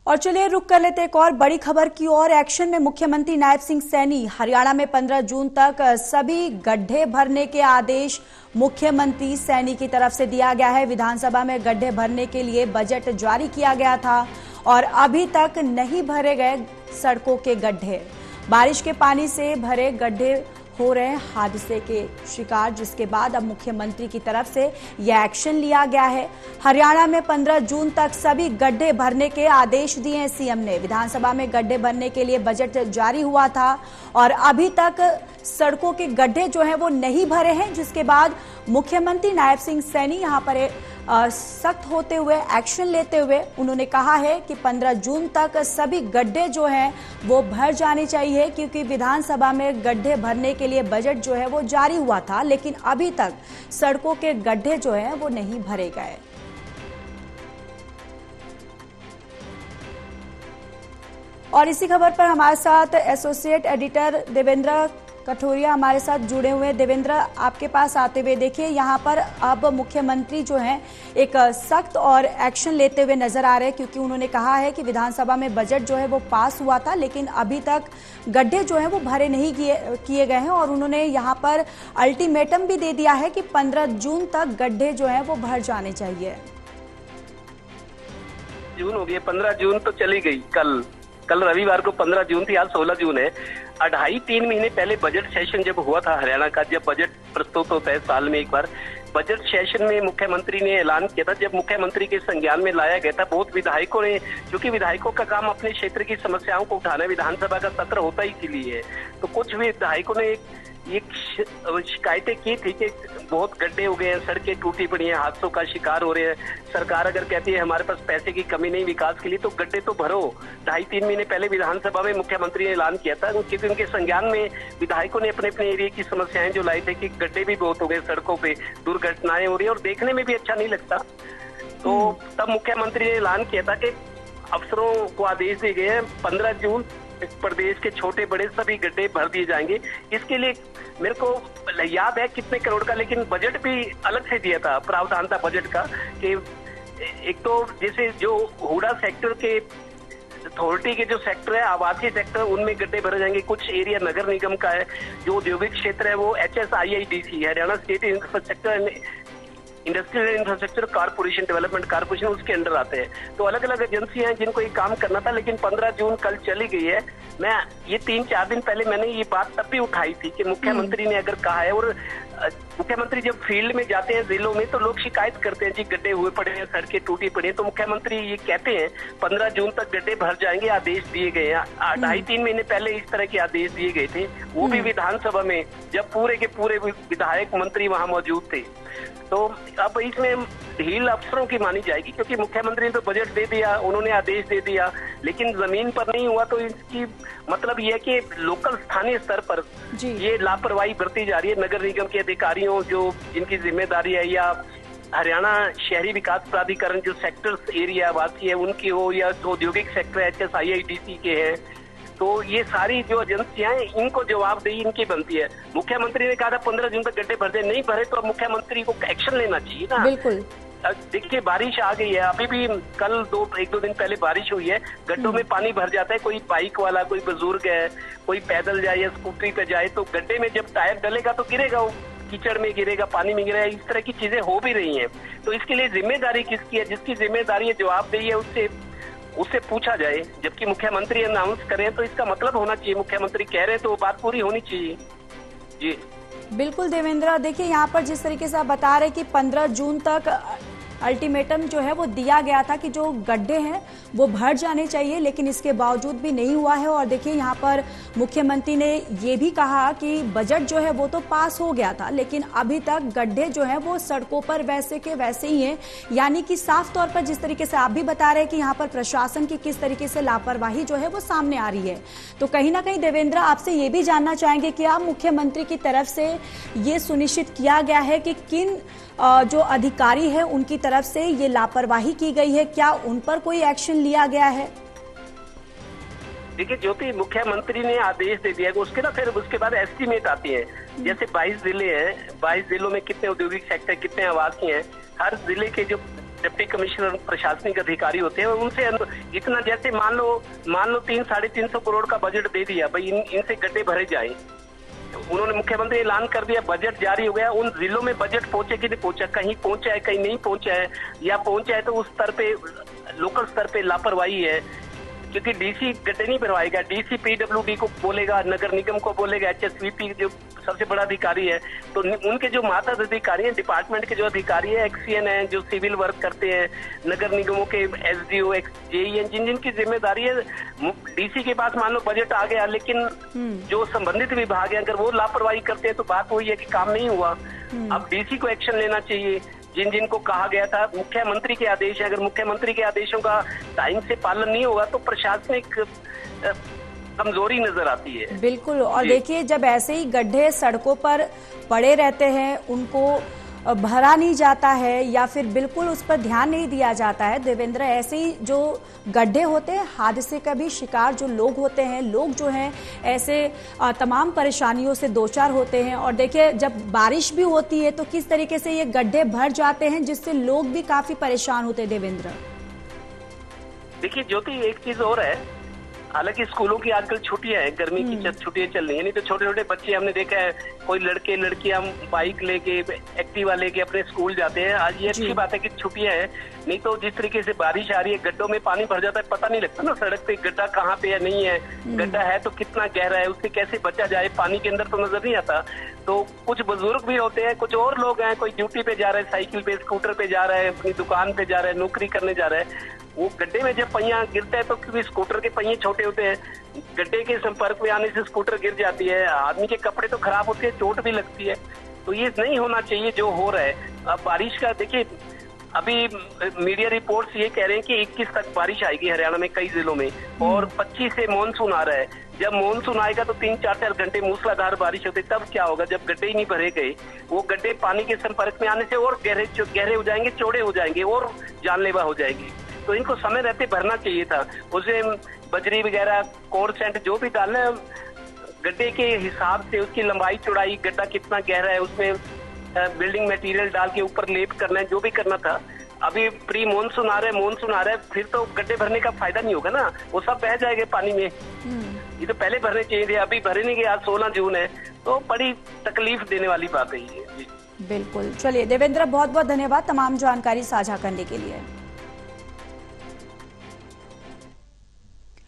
और चलिए रुक कर लेते एक और बड़ी खबर की ओर। एक्शन में मुख्यमंत्री नायब सिंह सैनी। हरियाणा में 15 जून तक सभी गड्ढे भरने के आदेश मुख्यमंत्री सैनी की तरफ से दिया गया है। विधानसभा में गड्ढे भरने के लिए बजट जारी किया गया था और अभी तक नहीं भरे गए सड़कों के गड्ढे। बारिश के पानी से भरे गड्ढे हो रहे हैं हादसे के शिकार, जिसके बाद अब मुख्यमंत्री की तरफ से यह एक्शन लिया गया है। हरियाणा में 15 जून तक सभी गड्ढे भरने के आदेश दिए हैं सीएम ने। विधानसभा में गड्ढे भरने के लिए बजट जारी हुआ था और अभी तक सड़कों के गड्ढे जो हैं वो नहीं भरे हैं, जिसके बाद मुख्यमंत्री नायब सिंह सैनी यहां पर सख्त होते हुए एक्शन लेते हुए उन्होंने कहा है कि 15 जून तक सभी गड्ढे जो हैं वो भर जाने चाहिए, क्योंकि विधानसभा में गड्ढे भरने के लिए बजट जो है वो जारी हुआ था, लेकिन अभी तक सड़कों के गड्ढे जो हैं वो नहीं भरे गए। और इसी खबर पर हमारे साथ एसोसिएट एडिटर देवेंद्र कठोरिया हमारे साथ जुड़े हुए हैं। देवेंद्र, आपके पास आते हुए देखिए यहाँ पर अब मुख्यमंत्री जो हैं एक सख्त और एक्शन लेते हुए नजर आ रहे हैं, क्योंकि उन्होंने कहा है कि विधानसभा में बजट जो है वो पास हुआ था, लेकिन अभी तक गड्ढे जो हैं वो भरे नहीं किए गए हैं और उन्होंने यहाँ पर अल्टीमेटम भी दे दिया है कि 15 जून तक गड्ढे जो हैं वो भर जाने चाहिए। जून हो गई, 15 जून तो चली गई। कल रविवार को 15 जून थी, आज 16 जून है। 2.5-3 महीने पहले बजट सेशन जब हुआ था हरियाणा का, जब बजट प्रस्तुत होता है साल में एक बार, बजट सेशन में मुख्यमंत्री ने ऐलान किया था। जब मुख्यमंत्री के संज्ञान में लाया गया था, बहुत विधायकों ने, क्योंकि विधायकों का काम अपने क्षेत्र की समस्याओं को उठाना, विधानसभा का सत्र होता ही इसीलिए है, तो कुछ विधायकों ने ये शिकायतें की थी कि बहुत गड्ढे हो गए हैं, सड़कें टूटी पड़ी हैं, हादसों का शिकार हो रहे हैं। सरकार अगर कहती है हमारे पास पैसे की कमी नहीं विकास के लिए, तो गड्ढे तो भरो। 2.5-3 महीने पहले विधानसभा में मुख्यमंत्री ने ऐलान किया था, क्योंकि उनके संज्ञान में विधायकों ने अपने अपने एरिया की समस्याएं जो लाई थे कि गड्ढे भी बहुत हो गए, सड़कों पे दुर्घटनाएं हो रही है और देखने में भी अच्छा नहीं लगता। तो तब मुख्यमंत्री ने ऐलान किया था कि अफसरों को आदेश दिए गए हैं 15 जून प्रदेश के छोटे बड़े सभी गड्ढे भर दिए जाएंगे। इसके लिए मेरे को याद है कितने करोड़ का, लेकिन बजट भी अलग से दिया था, प्रावधान था बजट का कि एक तो जैसे जो हुडा सेक्टर के अथॉरिटी के जो सेक्टर है, आवासीय सेक्टर, उनमें गड्ढे भरे जाएंगे। कुछ एरिया नगर निगम का है, जो औद्योगिक क्षेत्र है वो HSIIDC Haryana state infrastructure industrial infrastructure corporation development corporation, उसके अंडर आते हैं। तो अलग अलग एजेंसियां हैं जिनको ये काम करना था, लेकिन 15 जून कल चली गई है। मैं ये 3-4 दिन पहले मैंने ये बात तब भी उठाई थी कि मुख्यमंत्री ने अगर कहा है, और मुख्यमंत्री जब फील्ड में जाते हैं जिलों में तो लोग शिकायत करते हैं जी गड्ढे हुए पड़े हैं, सड़कें टूटी पड़ी हैं, तो मुख्यमंत्री ये कहते हैं 15 जून तक गड्ढे भर जाएंगे, आदेश दिए गए हैं। 2.5-3 महीने पहले इस तरह के आदेश दिए गए थे, वो भी विधानसभा में, जब पूरे के पूरे विधायक मंत्री वहां मौजूद थे। तो अब इसमें ढील अफसरों की मानी जाएगी, क्योंकि मुख्यमंत्री ने तो बजट दे दिया, उन्होंने आदेश दे दिया, लेकिन जमीन पर नहीं हुआ। तो इसकी मतलब ये है कि लोकल स्थानीय स्तर पर ये लापरवाही बरती जा रही है। नगर निगम के अधिकारियों जो जिनकी जिम्मेदारी है, या हरियाणा शहरी विकास प्राधिकरण जो सेक्टर्स एरिया वासी है उनकी हो, या औद्योगिक सेक्टर HSIIDC के हैं, तो ये सारी जो एजेंसियां हैं इनको जवाबदेही इनकी बनती है। मुख्यमंत्री ने कहा था 15 जून तक गड्ढे भर दे, नहीं भरे तो अब मुख्यमंत्री को एक्शन लेना चाहिए ना। बिल्कुल। देखिए बारिश आ गई है, अभी भी कल 1-2 दिन पहले बारिश हुई है, गड्ढों में पानी भर जाता है। कोई बाइक वाला, कोई बुजुर्ग है, कोई पैदल जाए या स्कूटरी पे जाए, तो गड्ढे में जब टायर डलेगा तो गिरेगा, वो कीचड़ में गिरेगा, पानी में गिरेगा। इस तरह की चीजें हो भी रही हैं। तो इसके लिए जिम्मेदारी किसकी है? जिसकी जिम्मेदारी है, जवाबदेही है, उससे पूछा जाए। जबकि मुख्यमंत्री अनाउंस करें तो इसका मतलब होना चाहिए, मुख्यमंत्री कह रहे हैं तो बात पूरी होनी चाहिए। जी बिल्कुल देवेंद्र, देखिए यहाँ पर जिस तरीके से आप बता रहे कि 15 जून तक अल्टीमेटम जो है वो दिया गया था कि जो गड्ढे हैं वो भर जाने चाहिए, लेकिन इसके बावजूद भी नहीं हुआ है। और देखिए यहाँ पर मुख्यमंत्री ने ये भी कहा कि बजट जो है वो तो पास हो गया था, लेकिन अभी तक गड्ढे जो है वो सड़कों पर वैसे के वैसे ही हैं। यानी कि साफ तौर पर जिस तरीके से आप भी बता रहे हैं कि यहाँ पर प्रशासन की किस तरीके से लापरवाही जो है वो सामने आ रही है, तो कहीं ना कहीं देवेंद्र आपसे ये भी जानना चाहेंगे कि आप मुख्यमंत्री की तरफ से ये सुनिश्चित किया गया है कि किन जो अधिकारी है उनकी तरफ से ये लापरवाही की गई है, क्या उन पर कोई एक्शन लिया गया है? देखिए ज्योति, मुख्यमंत्री ने आदेश दे दिया, उसके बाद एस्टीमेट आती है। जैसे 22 जिले हैं, 22 जिलों में कितने औद्योगिक सेक्टर, कितने आवासीय हैं, हर जिले के जो डिप्टी कमिश्नर प्रशासनिक अधिकारी होते हैं, उनसे इतना जैसे मान लो 300-350 करोड़ का बजट दे दिया भाई, इनसे गड्ढे भरे जाए। उन्होंने मुख्यमंत्री ऐलान कर दिया, बजट जारी हो गया, उन जिलों में बजट पहुंचे कि नहीं पहुंचा, कहीं पहुंचा है कहीं नहीं पहुंचा है, या पहुंचा है तो उस स्तर पे लोकल स्तर पे लापरवाही है। क्योंकि डीसी गड्ढे नहीं भरवाएगा, डीसी पीडब्ल्यूडी को बोलेगा, नगर निगम को बोलेगा, एचएसवीपी जो सबसे बड़ा अधिकारी है, तो उनके जो मातहत अधिकारी हैं, डिपार्टमेंट के जो अधिकारी है, एक्सीएन है, जो सिविल वर्क करते हैं, नगर निगमों के एसडीओ जेई हैं, जिनकी जिम्मेदारी है, डीसी के पास मान लो बजट आ गया, लेकिन जो संबंधित विभाग है अगर वो लापरवाही करते हैं तो बात वही है कि काम नहीं हुआ। अब डीसी को एक्शन लेना चाहिए। जिनको कहा गया था, मुख्यमंत्री के आदेश है, अगर मुख्यमंत्री के आदेशों का टाइम से पालन नहीं होगा तो प्रशासनिक कमजोरी नजर आती है। बिल्कुल। और देखिए, जब ऐसे ही गड्ढे सड़कों पर पड़े रहते हैं, उनको भरा नहीं जाता है या फिर बिल्कुल उस पर ध्यान नहीं दिया जाता है, देवेंद्र, ऐसे ही जो गड्ढे होते हैं, हादसे का भी शिकार जो लोग होते हैं, लोग जो हैं ऐसे तमाम परेशानियों से दो चार होते हैं। और देखिए, जब बारिश भी होती है तो किस तरीके से ये गड्ढे भर जाते हैं, जिससे लोग भी काफी परेशान होते हैं। देवेंद्र, देखिए ज्योति, एक चीज और है, हालांकि स्कूलों की आजकल छुट्टियां हैं, गर्मी की छुट्टियां चल रही है, नहीं तो छोटे छोटे बच्चे हमने देखा है, कोई लड़के लड़कियां बाइक लेके, एक्टिवा लेके अपने स्कूल जाते हैं। आज ये अच्छी बात है कि छुट्टियां हैं, नहीं तो जिस तरीके से बारिश आ रही है, गड्ढों में पानी भर जाता है, पता नहीं लगता ना सड़क पे गड्ढा कहाँ पे है, नहीं है, गड्ढा है तो कितना गहरा है, उससे कैसे बचा जाए, पानी के अंदर तो नजर नहीं आता। तो कुछ बुजुर्ग भी होते हैं, कुछ और लोग हैं, कोई ड्यूटी पे जा रहे हैं, साइकिल पे, स्कूटर पे जा रहे हैं, अपनी दुकान पे जा रहे हैं, नौकरी करने जा रहे हैं, वो गड्ढे में जब पहिया गिरता है तो क्योंकि स्कूटर के पहिए छोटे होते हैं, गड्ढे के संपर्क में आने से स्कूटर गिर जाती है, आदमी के कपड़े तो खराब होते हैं, चोट भी लगती है। तो ये नहीं होना चाहिए जो हो रहा है। अब बारिश का देखिए, अभी मीडिया रिपोर्ट्स ये कह रहे हैं कि 21 तक बारिश आएगी हरियाणा में कई जिलों में, और 25 से मानसून आ रहा है। जब मानसून आएगा तो 3-4 घंटे मूसलाधार बारिश होती, तब क्या होगा जब गड्ढे ही नहीं भरे गए, वो गड्ढे पानी के संपर्क में आने से और गहरे हो जाएंगे, चौड़े हो जाएंगे और जानलेवा हो जाएगी। तो इनको समय रहते भरना चाहिए था। उसे बजरी वगैरह, कोरसेंट जो भी डालना है, गड्ढे के हिसाब से उसकी लंबाई चौड़ाई, गड्ढा कितना गहरा है, उसमें बिल्डिंग मटेरियल डाल के ऊपर लेप करना है, जो भी करना था। अभी प्री मानसून आ रहा है, फिर तो गड्ढे भरने का फायदा नहीं होगा ना, वो सब बह जाएंगे पानी में। ये तो पहले भरने चाहिए थे, अभी भरे नहीं गए। आज 16 जून है, तो बड़ी तकलीफ देने वाली बात है ये। बिल्कुल। चलिए देवेंद्र, बहुत बहुत धन्यवाद तमाम जानकारी साझा करने के लिए।